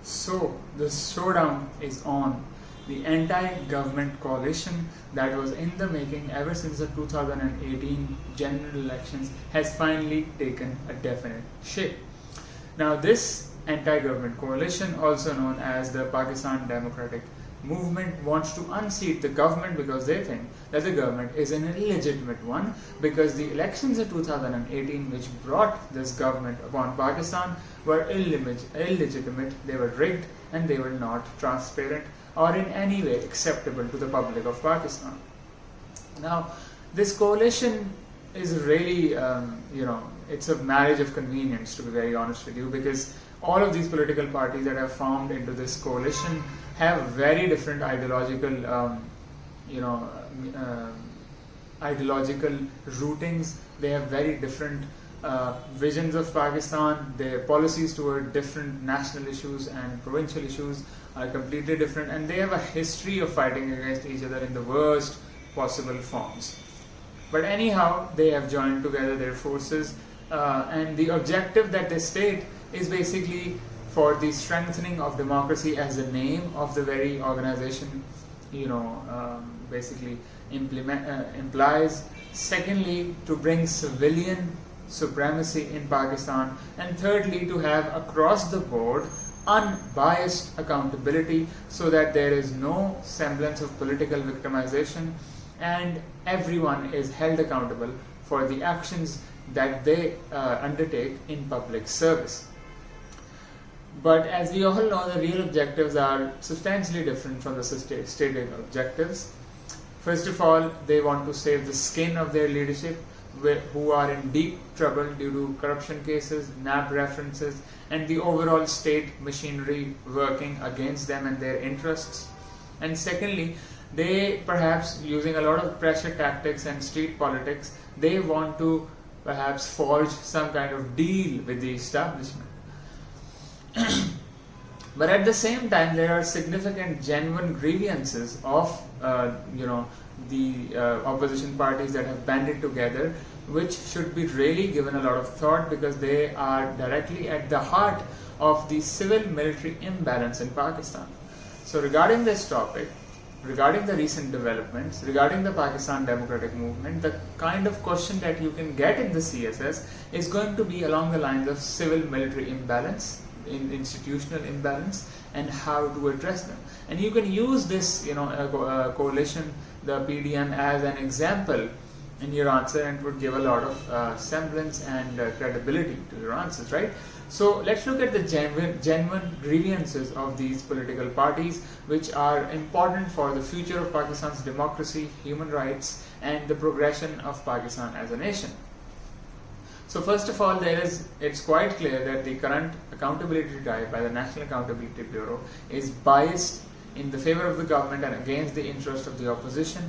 So the showdown is on. The anti-government coalition that was in the making ever since the 2018 general elections has finally taken a definite shape. Now this anti-government coalition, also known as the Pakistan Democratic Movement, wants to unseat the government because they think that the government is an illegitimate one, because the elections of 2018 which brought this government upon Pakistan were illegitimate, they were rigged, and they were not transparent or in any way acceptable to the public of Pakistan. Now this coalition is really, it's a marriage of convenience, to be very honest with you, because all of these political parties that have formed into this coalition have very different ideological rootings. They have very different visions of Pakistan. Their policies toward different national issues and provincial issues are completely different, and they have a history of fighting against each other in the worst possible forms. But anyhow, they have joined together their forces, and the objective that they state is basically for the strengthening of democracy, as the name of the very organization basically implies. Secondly, to bring civilian supremacy in Pakistan, and thirdly, to have across the board unbiased accountability, so that there is no semblance of political victimization and everyone is held accountable for the actions that they undertake in public service. But as we all know, the real objectives are substantially different from the stated objectives. First of all, they want to save the skin of their leadership, who are in deep trouble due to corruption cases, NAB references, and the overall state machinery working against them and their interests. And secondly, they, perhaps using a lot of pressure tactics and street politics, they want to perhaps forge some kind of deal with the establishment. But at the same time, there are significant genuine grievances of the opposition parties that have banded together, which should be really given a lot of thought, because they are directly at the heart of the civil-military imbalance in Pakistan. So regarding this topic, regarding the recent developments, regarding the Pakistan Democratic Movement, the kind of question that you can get in the CSS is going to be along the lines of civil-military imbalance, institutional imbalance, and how to address them. And you can use this coalition, the PDM, as an example in your answer, and it would give a lot of semblance and credibility to your answers, right? So let's look at the genuine grievances of these political parties, which are important for the future of Pakistan's democracy, human rights, and the progression of Pakistan as a nation. So first of all, it's quite clear that the current accountability drive by the National Accountability Bureau is biased in the favor of the government and against the interest of the opposition.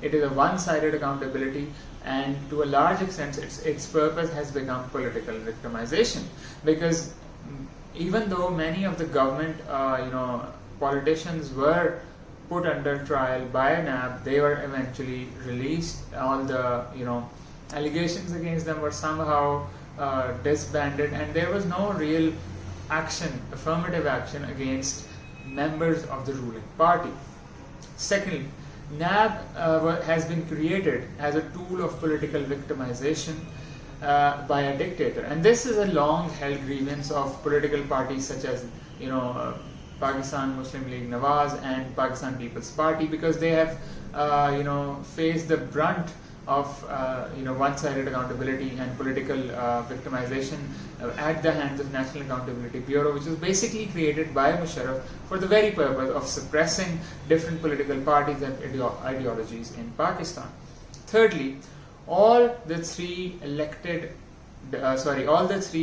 It is a one-sided accountability, and to a large extent its purpose has become political victimization, because even though many of the government politicians were put under trial by NAB, they were eventually released. All the allegations against them were somehow disbanded, and there was no real action, affirmative action, against members of the ruling party. Secondly, NAB has been created as a tool of political victimization by a dictator, and this is a long-held grievance of political parties such as Pakistan Muslim League Nawaz and Pakistan People's Party, because they have faced the brunt of one-sided accountability and political victimization at the hands of National Accountability Bureau, which was basically created by Musharraf for the very purpose of suppressing different political parties and ideologies in Pakistan. Thirdly, all the three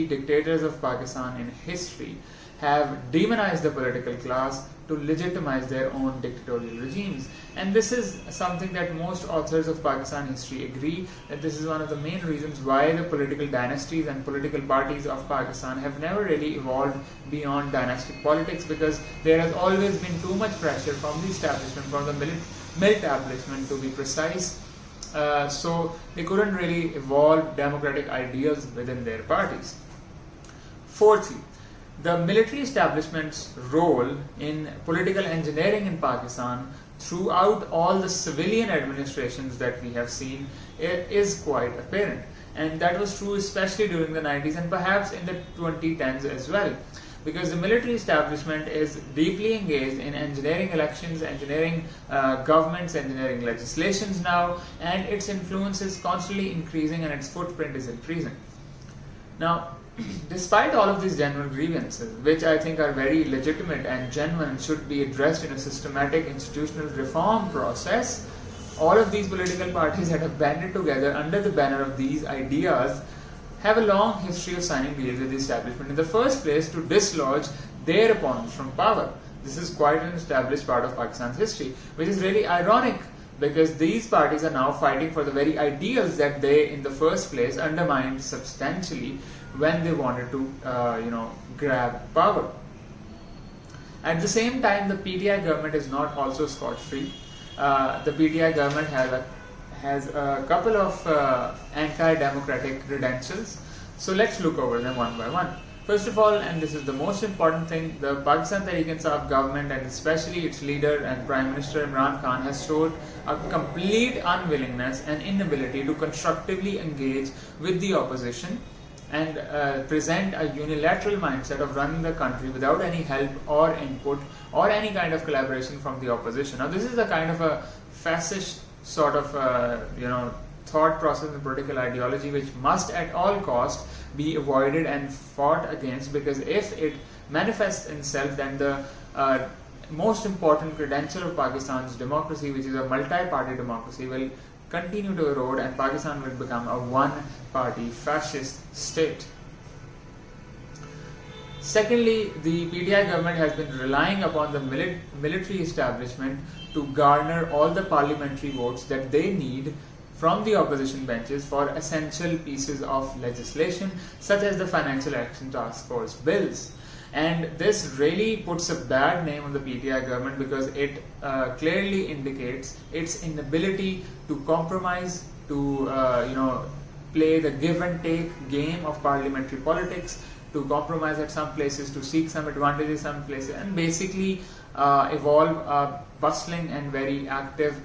dictators of Pakistan in history have demonized the political class to legitimize their own dictatorial regimes. And this is something that most authors of Pakistan history agree, that this is one of the main reasons why the political dynasties and political parties of Pakistan have never really evolved beyond dynastic politics, because there has always been too much pressure from the establishment, from the militablishment to be precise. So they couldn't really evolve democratic ideals within their parties. Fourthly, the military establishment's role in political engineering in Pakistan throughout all the civilian administrations that we have seen is quite apparent. And that was true especially during the 90s and perhaps in the 2010s as well. Because the military establishment is deeply engaged in engineering elections, engineering governments, engineering legislations now, and its influence is constantly increasing and its footprint is increasing. Now, despite all of these general grievances, which I think are very legitimate and genuine and should be addressed in a systematic institutional reform process, all of these political parties that have banded together under the banner of these ideas have a long history of signing deals with the establishment in the first place to dislodge their opponents from power. This is quite an established part of Pakistan's history, which is really ironic because these parties are now fighting for the very ideals that they in the first place undermined substantially when they wanted to grab power. At the same time, the PTI government is not also scot-free. The PTI government has a couple of anti-democratic credentials. So let's look over them one by one. First of all, and this is the most important thing, the Pakistan Tehreek-e-Insaf government and especially its leader and Prime Minister Imran Khan has showed a complete unwillingness and inability to constructively engage with the opposition and present a unilateral mindset of running the country without any help or input or any kind of collaboration from the opposition. Now this is a kind of a fascist sort of thought process and political ideology which must at all cost be avoided and fought against, because if it manifests itself, then the most important credential of Pakistan's democracy, which is a multi-party democracy, will continue to erode and Pakistan will become a one-party fascist state. Secondly, the PTI government has been relying upon the military establishment to garner all the parliamentary votes that they need from the opposition benches for essential pieces of legislation such as the Financial Action Task Force bills. And this really puts a bad name on the PTI government because it clearly indicates its inability to compromise, to play the give and take game of parliamentary politics, to compromise at some places, to seek some advantages some places, and basically evolve a bustling and very active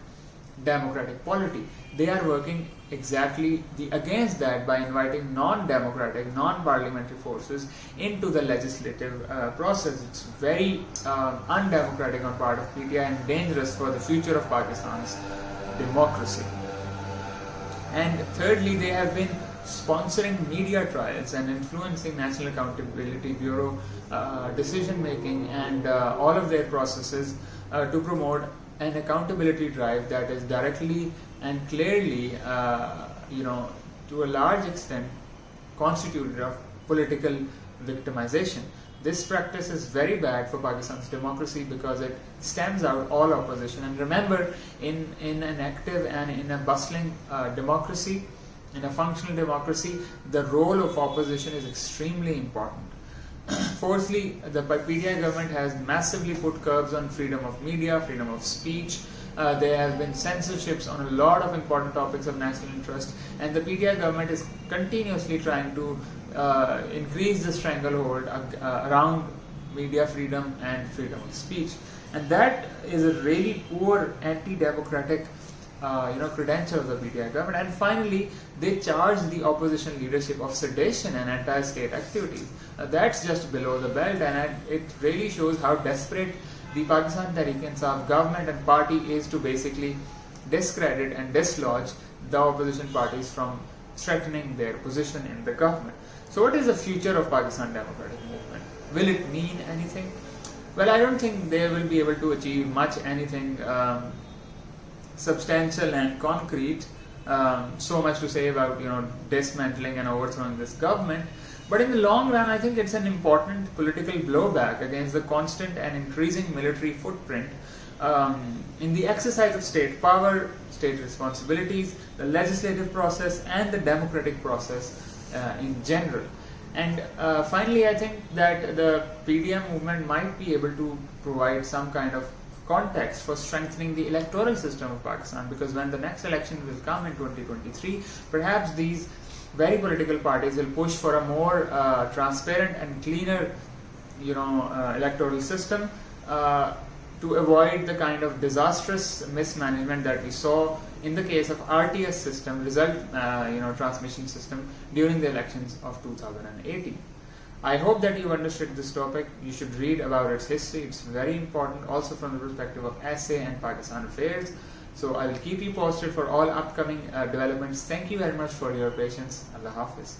democratic polity. They are working exactly against that by inviting non-democratic, non-parliamentary forces into the legislative process. It's very undemocratic on part of PTI and dangerous for the future of Pakistan's democracy. And thirdly, they have been sponsoring media trials and influencing National Accountability Bureau decision making and all of their processes to promote an accountability drive that is directly and clearly, to a large extent, constituted of political victimization. This practice is very bad for Pakistan's democracy because it stems out all opposition. And remember, in an active and in a bustling democracy, in a functional democracy, the role of opposition is extremely important. Fourthly, the PTI government has massively put curbs on freedom of media, freedom of speech. There have been censorships on a lot of important topics of national interest, and the PTI government is continuously trying to increase the stranglehold around media freedom and freedom of speech. And that is a really poor anti-democratic credential of the PTI government. And finally, they charge the opposition leadership of sedition and anti-state activities. That's just below the belt, and it really shows how desperate the Pakistan Tehreek-e-Insaf government and party is to basically discredit and dislodge the opposition parties from strengthening their position in the government. So what is the future of Pakistan Democratic Movement? Will it mean anything? Well, I don't think they will be able to achieve much anything substantial and concrete. So much to say about dismantling and overthrowing this government. But in the long run, I think it's an important political blowback against the constant and increasing military footprint in the exercise of state power, state responsibilities, the legislative process, and the democratic process in general. And finally, I think that the PDM movement might be able to provide some kind of context for strengthening the electoral system of Pakistan, because when the next election will come in 2023, perhaps these very political parties will push for a more transparent and cleaner electoral system to avoid the kind of disastrous mismanagement that we saw in the case of RTS system, result transmission system, during the elections of 2018. I hope that you understood this topic. You should read about its history. It's very important, also from the perspective of SA and Pakistan affairs. So I'll keep you posted for all upcoming developments. Thank you very much for your patience. Allah Hafiz.